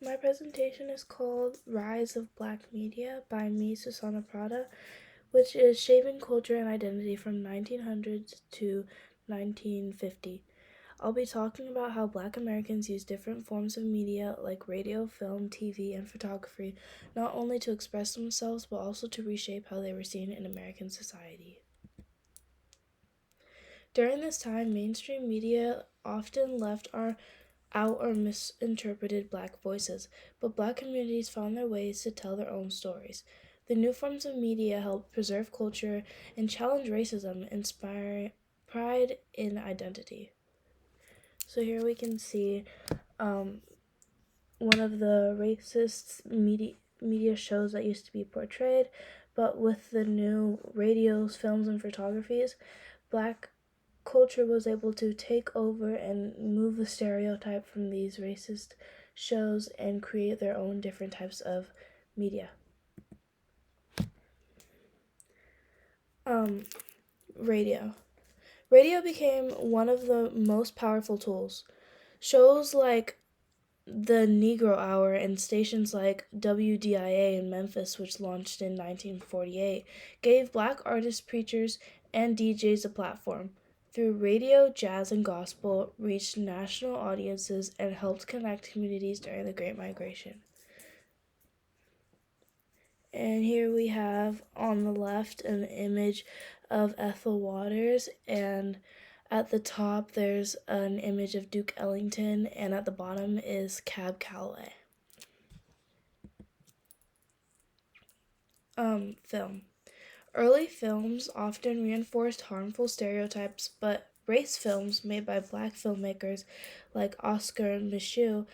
My presentation is called Rise of Black Media by me, Susana Prada, which is shaping culture and identity from 1900 to 1950. I'll be talking about how Black Americans use different forms of media like radio, film, TV, and photography, not only to express themselves but also to reshape how they were seen in American society. During this time, mainstream media often left out or misinterpreted Black voices, but Black communities found their ways to tell their own stories. The new forms of media helped preserve culture and challenge racism, inspire pride in identity. So here we can see one of the racist media shows that used to be portrayed, but with the new radios, films, and photographies, Black culture was able to take over and move the stereotype from these racist shows and create their own different types of media. Radio. Radio became one of the most powerful tools. Shows like the Negro Hour and stations like WDIA in Memphis, which launched in 1948, gave Black artists, preachers, and DJs a platform. Through radio, jazz, and gospel reached national audiences and helped connect communities during the Great Migration. And here we have on the left an image of Ethel Waters, and at the top there's an image of Duke Ellington, and at the bottom is Cab Calloway. Film. Early films often reinforced harmful stereotypes, but race films made by Black filmmakers like Oscar Micheaux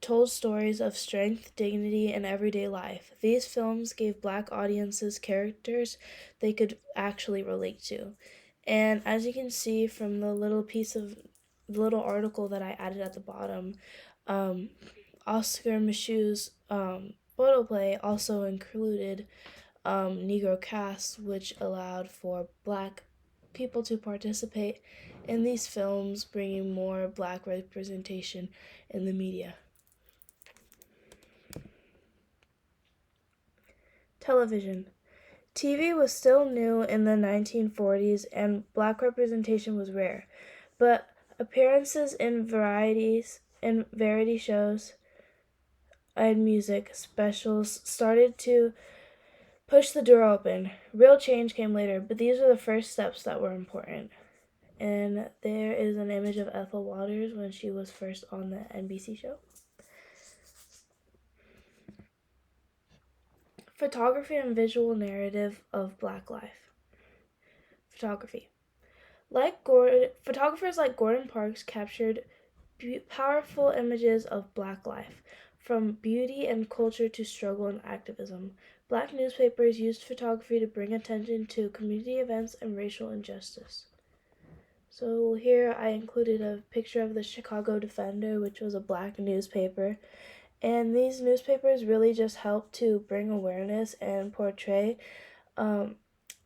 told stories of strength, dignity, and everyday life. These films gave Black audiences characters they could actually relate to. And as you can see from the little article that I added at the bottom, Oscar Micheaux's photoplay also included Negro casts, which allowed for Black people to participate in these films, bringing more Black representation in the media. Television. TV was still new in the 1940s and Black representation was rare, but appearances in variety shows and music specials started to push the door open. Real change came later, but these were the first steps that were important. And there is an image of Ethel Waters when she was first on the NBC show. Photography and visual narrative of Black life. Photography. Photographers like Gordon Parks captured powerful images of Black life, from beauty and culture to struggle and activism. Black newspapers used photography to bring attention to community events and racial injustice. So here I included a picture of the Chicago Defender, which was a Black newspaper. And these newspapers really just helped to bring awareness and portray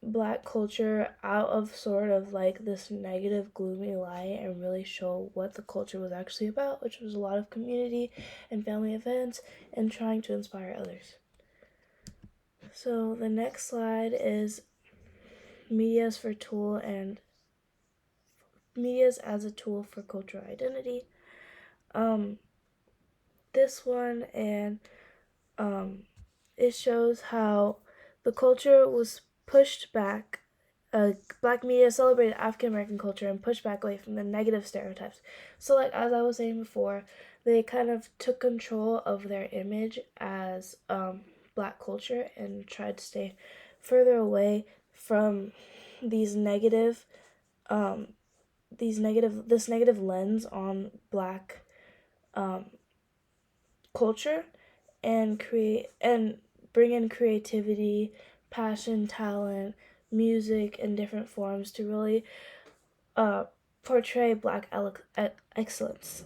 Black culture out of sort of like this negative, gloomy light and really show what the culture was actually about, which was a lot of community and family events and trying to inspire others. So the next slide is medias as a tool for cultural identity. This one, and it shows how the culture was pushed back. Black media celebrated African American culture and pushed back away from the negative stereotypes. So, like as I was saying before, they kind of took control of their image as Black culture and tried to stay further away from this negative lens on Black culture and bring in creativity, passion, talent, music in different forms to really portray Black excellence.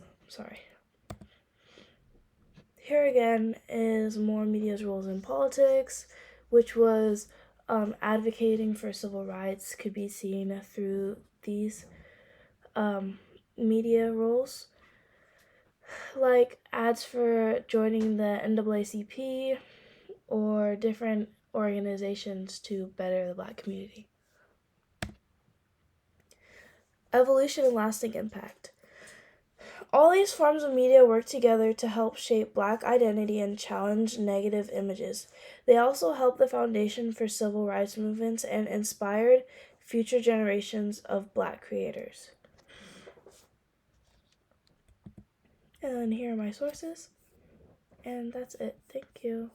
Here again is more media's roles in politics, which was advocating for civil rights could be seen through these media roles. like ads for joining the NAACP or different organizations to better the Black community. Evolution and lasting impact. All these forms of media work together to help shape Black identity and challenge negative images. They also help the foundation for civil rights movements and inspired future generations of Black creators. And here are my sources. And that's it. Thank you.